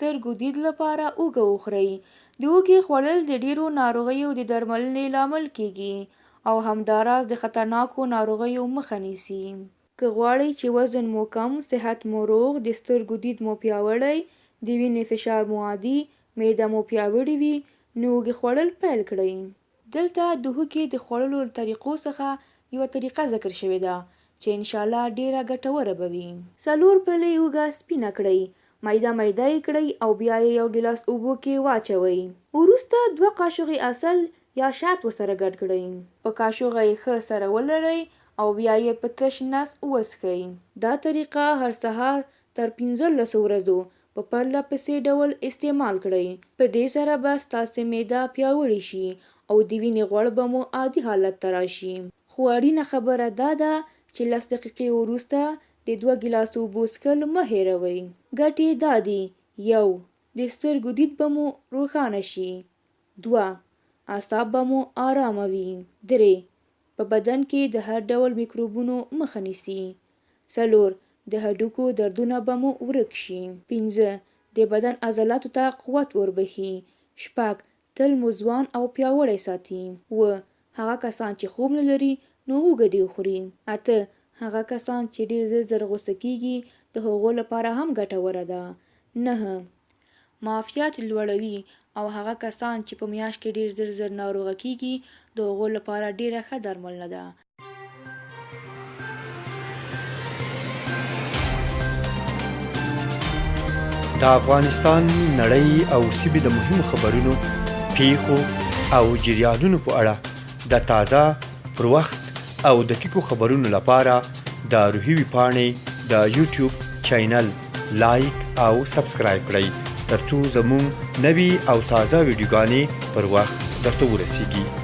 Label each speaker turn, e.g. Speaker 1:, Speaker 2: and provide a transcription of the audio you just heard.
Speaker 1: سترګو دید لپاره هوږه وخورئ. د هوږې خوړل د ډیرو ناروغیو د درملنې لامل کیږي او همداراز د خطرناکو ناروغیو مخه نیسي. که غواړئ چې وزن مو کم، صحت مو روغ، د سترګو دید مو پیاوړی، د وینې فشار مو عادي، معده مو پیاوړې وي، نو هوږې خوړل پیل کړئ. دلته د هوږې د خوړلو طریقو څخه یوه طریقه ذکر شوې ده چې انشاءالله ډیره ګټوره به وي. 4 پلۍ هوږه سپینه کړئ، میده یې کړئ او بیا یې 1 ګیلاس اوبو کې واچوئ. وروسته 2 قاشقې عسل یا شات ورسره ګډ کړئ. په کاشوغه یې ښه سره ولړئ او بیا یې په تش نس وڅښئ. دا طریقه هر سهار تر 15 ورځو په پرله پسې ډول استعمال کړئ. په دې سره به ستاسې معده پیاوړې شي او د وینې غوړ به مو عادي حالت ته راشي. خو اړینه خبره دا ده چې 10 دقیقې وروسته د 2 ګیلاسو اوبو څښل مه هېروئ. ګټې دا دي: 1. د سترګو دید به مو روښانه شي. 2. اعصاب به مو آرامه وي. 3. په بدن کې د هر ډول میکروبونو مخه نیسي. 4. د هډوکو دردونه به مو ورک شي. 5. د بدن عضلاتو ته قوت وربخي. 6. تل مو ځوان او پیاوړی ساتي. 7. هغه کسان چې خوب نه لري نو هوږه دې وخوري. 8. هغه کسان چې ډیر زر غوسه کیږي د هغو لپاره هم ګټوره ده. 9. معافیت لوړوي او هغه کسان چې په میاشت کې ډیر زر ناروغه کیږي د هغو لپاره ډیره ښه درملنه ده.
Speaker 2: د افغانستان، نړۍ او سیمې د مهمو خبرونو، پیښو او جریانونو په اړه د تازه، پر وخت او دقیقو خبرونو لپاره د روغتيايي ویبپاڼې د یوټیوب چینل لایک او سبسکرایب کړئ ترڅو زموږ نوي او تازه ویډیوګانې پر وخت درته ورسیږي.